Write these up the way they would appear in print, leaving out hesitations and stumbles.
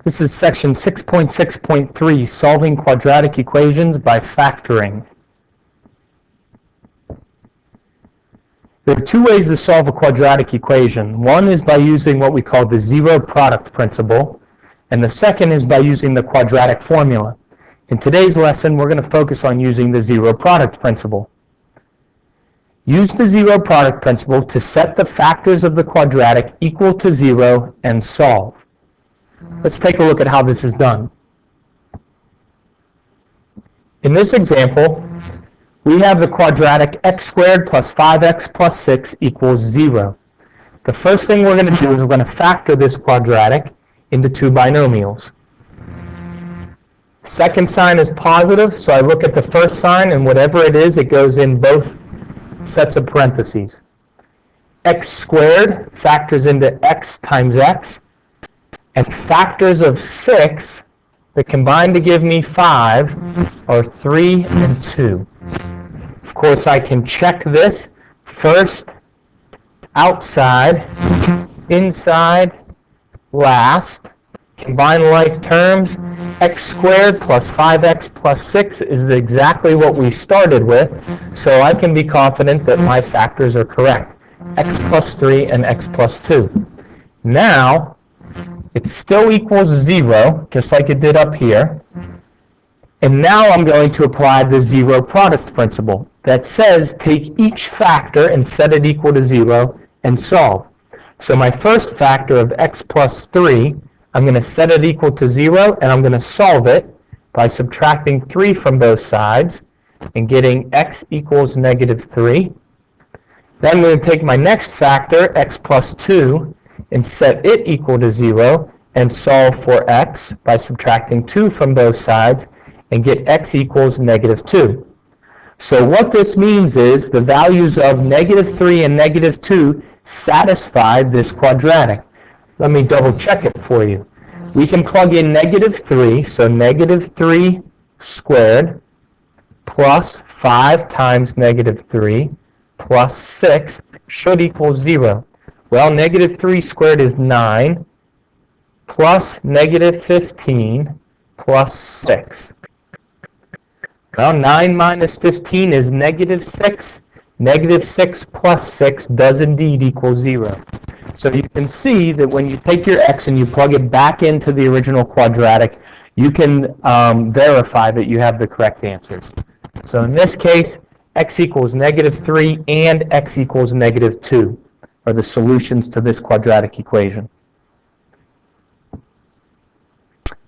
This is section 6.6.3, solving quadratic equations by factoring. There are two ways to solve a quadratic equation. One is by using what we call the zero product principle, and the second is by using the quadratic formula. In today's lesson, we're going to focus on using the zero product principle. Use the zero product principle to set the factors of the quadratic equal to 0 and solve. Let's take a look at how this is done. In this example, we have the quadratic x squared plus 5x plus 6 equals 0. The first thing we're going to do is we're going to factor this quadratic into two binomials. Second sign is positive, so I look at the first sign, and whatever it is, it goes in both sets of parentheses. X squared factors into x times x, and factors of 6 that combine to give me 5 are 3 and 2. Of course, I can check this first, outside, inside, last. Combine like terms. X squared plus 5x plus 6 is exactly what we started with, so I can be confident that my factors are correct. X plus 3 and x plus 2. Now, it still equals 0, just like it did up here. And now I'm going to apply the zero product principle that says take each factor and set it equal to 0 and solve. So my first factor of x plus 3, I'm going to set it equal to 0, and I'm going to solve it by subtracting 3 from both sides and getting x equals negative 3. Then I'm going to take my next factor, x plus 2, and set it equal to 0 and solve for x by subtracting 2 from both sides and get x equals negative 2. So what this means is the values of negative 3 and negative 2 satisfy this quadratic. Let me double check it for you. We can plug in negative 3, so negative 3 squared plus 5 times negative 3 plus 6 should equal 0. Well, negative 3 squared is 9 plus negative 15 plus 6. Well, 9 minus 15 is negative 6. Negative 6 plus 6 does indeed equal 0. So you can see that when you take your x and you plug it back into the original quadratic, you can verify that you have the correct answers. So in this case, x equals negative 3 and x equals negative 2 are the solutions to this quadratic equation.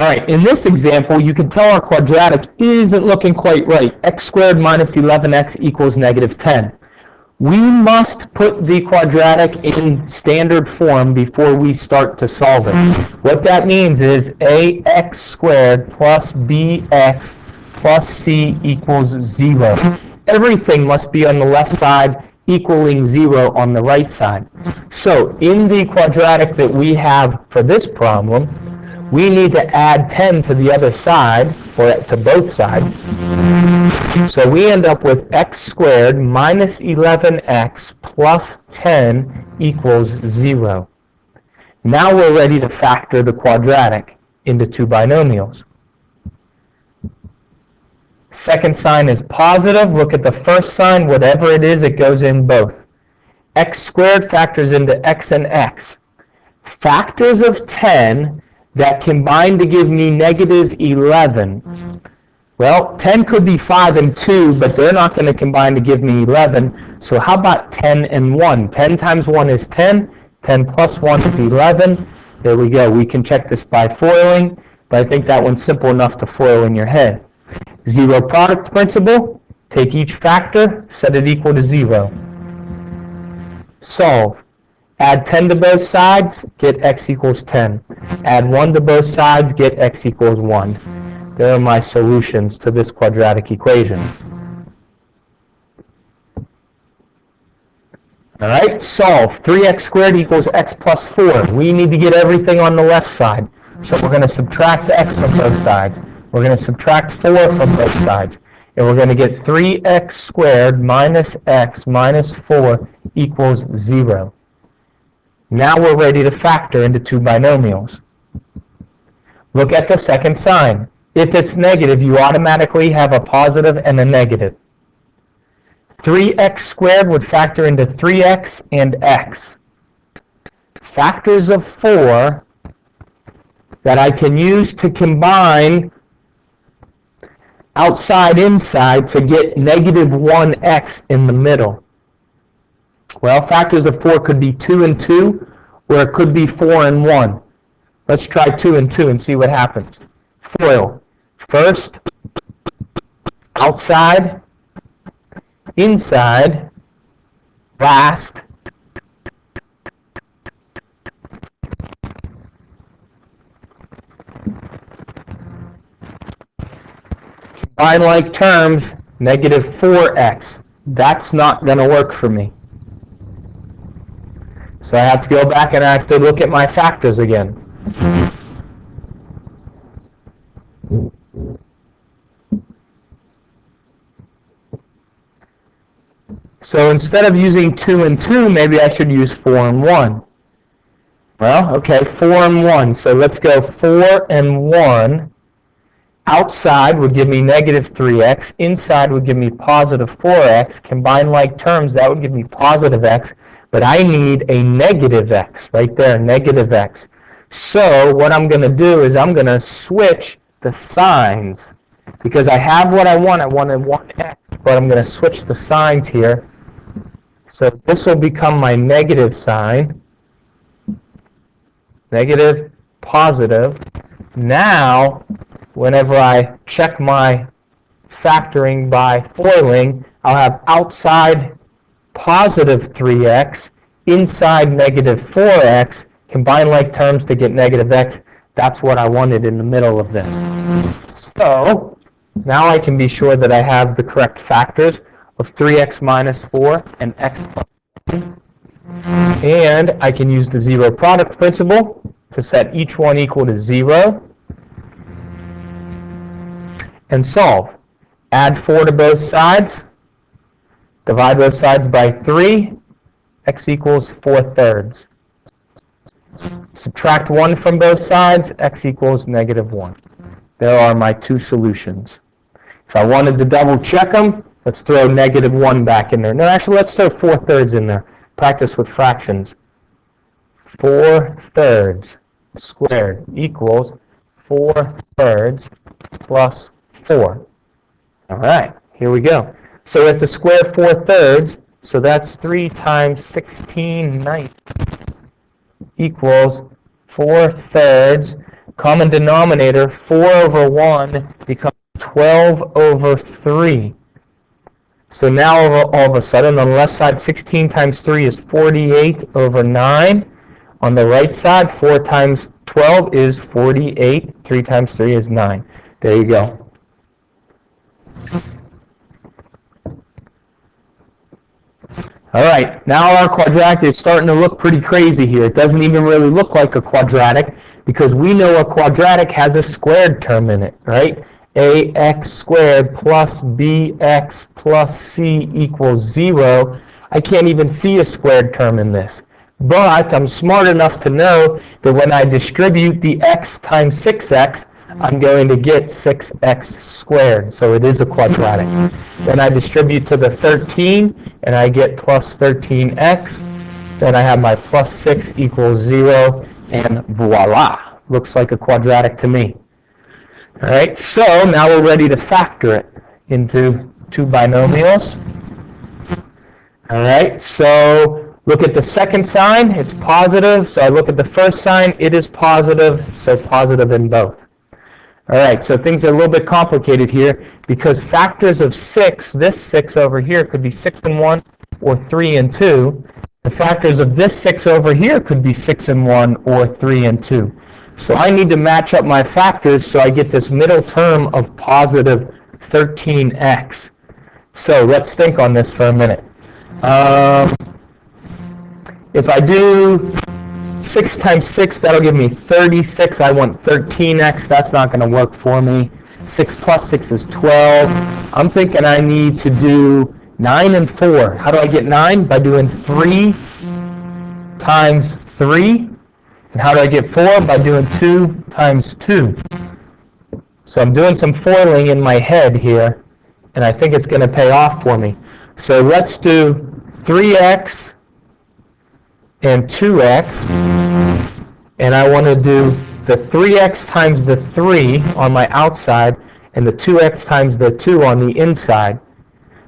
All right, in this example, you can tell our quadratic isn't looking quite right. X squared minus 11x equals negative 10. We must put the quadratic in standard form before we start to solve it. What that means is ax squared plus bx plus c equals 0. Everything must be on the left side equaling 0 on the right side. So in the quadratic that we have for this problem, we need to add 10 to the other side, or to both sides. So we end up with x squared minus 11x plus 10 equals 0. Now we're ready to factor the quadratic into two binomials. Second sign is positive. Look at the first sign. Whatever it is, it goes in both. X squared factors into x and x. Factors of 10 that combine to give me negative 11. Well, 10 could be 5 and 2, but they're not going to combine to give me 11. So how about 10 and 1? 10 times 1 is 10. 10 plus 1 is 11. There we go. We can check this by foiling, but I think that one's simple enough to foil in your head. Zero product principle. Take each factor, set it equal to 0. Solve. Add 10 to both sides, get x equals 10. Add 1 to both sides, get x equals 1. There are my solutions to this quadratic equation. All right, solve. 3x squared equals x plus 4. We need to get everything on the left side. So we're going to subtract x from both sides. We're going to subtract 4 from both sides. And we're going to get 3x squared minus x minus 4 equals 0. Now we're ready to factor into two binomials. Look at the second sign. If it's negative, you automatically have a positive and a negative. 3x squared would factor into 3x and x. Factors of 4 that I can use to combine outside inside to get negative 1x in the middle. Well, factors of 4 could be 2 and 2, or it could be 4 and 1. Let's try 2 and 2 and see what happens. FOIL. First, outside, inside, last, combine like terms, negative 4x. That's not going to work for me. So I have to go back and I have to look at my factors again. So instead of using 2 and 2, maybe I should use 4 and 1. Well, okay, 4 and 1. So let's go 4 and 1. Outside would give me negative 3x. Inside would give me positive 4x. Combined like terms, that would give me positive x. But I need a negative x, right there, negative x. So what I'm going to do is I'm going to switch the signs. Because I have what I wanted 1x, but I'm going to switch the signs here. So this will become my negative sign. Negative, positive. Now, whenever I check my factoring by foiling, I'll have outside positive 3x, inside negative 4x, combine like terms to get negative x. That's what I wanted in the middle of this. So now I can be sure that I have the correct factors of 3x minus 4 and x plus 1. And I can use the zero product principle to set each one equal to 0 and solve. Add 4 to both sides. Divide both sides by 3. X equals 4/3. Subtract 1 from both sides. X equals negative 1. There are my two solutions. If I wanted to double check them, let's throw negative 1 back in there. No, actually, let's throw 4/3 in there. Practice with fractions. 4/3 squared equals 4/3 plus 4. All right, here we go. So we have to square 4/3, so that's 3 times 16/9 equals 4/3. Common denominator, 4 over 1 becomes 12 over 3. So now all of a sudden, on the left side, 16 times 3 is 48 over 9. On the right side, 4 times 12 is 48. 3 times 3 is 9. There you go. All right, now our quadratic is starting to look pretty crazy here. It doesn't even really look like a quadratic because we know a quadratic has a squared term in it, right? ax squared plus bx plus c equals 0. I can't even see a squared term in this. But I'm smart enough to know that when I distribute the x times 6x, I'm going to get 6x squared. So it is a quadratic. Then I distribute to the 13, and I get plus 13x. Then I have my plus 6 equals 0, and voila. Looks like a quadratic to me. All right, so now we're ready to factor it into two binomials. All right, so look at the second sign. It's positive. So I look at the first sign. It is positive, so positive in both. All right, so things are a little bit complicated here because factors of 6, this 6 over here could be 6 and 1 or 3 and 2. The factors of this 6 over here could be 6 and 1 or 3 and 2. So I need to match up my factors so I get this middle term of positive 13x. So let's think on this for a minute. If I do 6 times 6, that'll give me 36. I want 13x. That's not going to work for me. 6 plus 6 is 12. I'm thinking I need to do 9 and 4. How do I get 9? By doing 3 times 3. And how do I get 4? By doing 2 times 2. So I'm doing some foiling in my head here, and I think it's going to pay off for me. So let's do 3x and 2x, and I want to do the 3x times the 3 on my outside and the 2x times the 2 on the inside.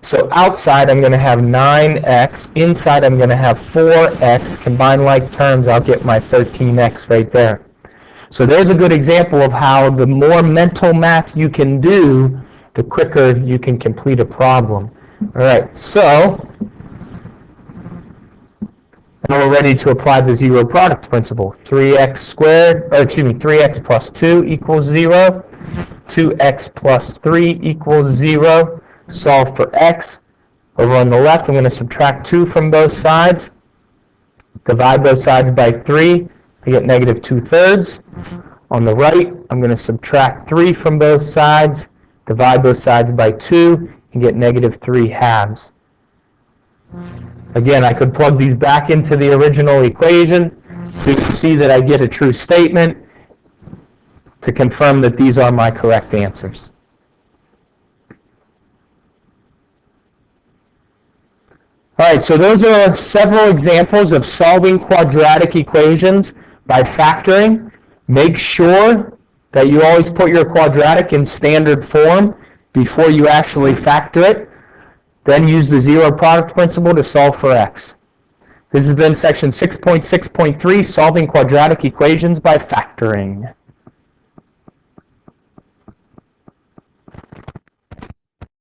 So outside I'm going to have 9x, inside I'm going to have 4x. Combine like terms, I'll get my 13x right there. So there's a good example of how the more mental math you can do, the quicker you can complete a problem. All right, so now we're ready to apply the zero product principle. 3x plus 2 equals 0. 2x plus 3 equals 0. Solve for x. Over on the left, I'm going to subtract 2 from both sides. Divide both sides by 3. I get negative 2/3. On the right, I'm going to subtract 3 from both sides. Divide both sides by 2 and get negative 3/2. Again, I could plug these back into the original equation to see that I get a true statement to confirm that these are my correct answers. All right, so those are several examples of solving quadratic equations by factoring. Make sure that you always put your quadratic in standard form before you actually factor it. Then use the zero product principle to solve for x. This has been section 6.6.3, solving quadratic equations by factoring.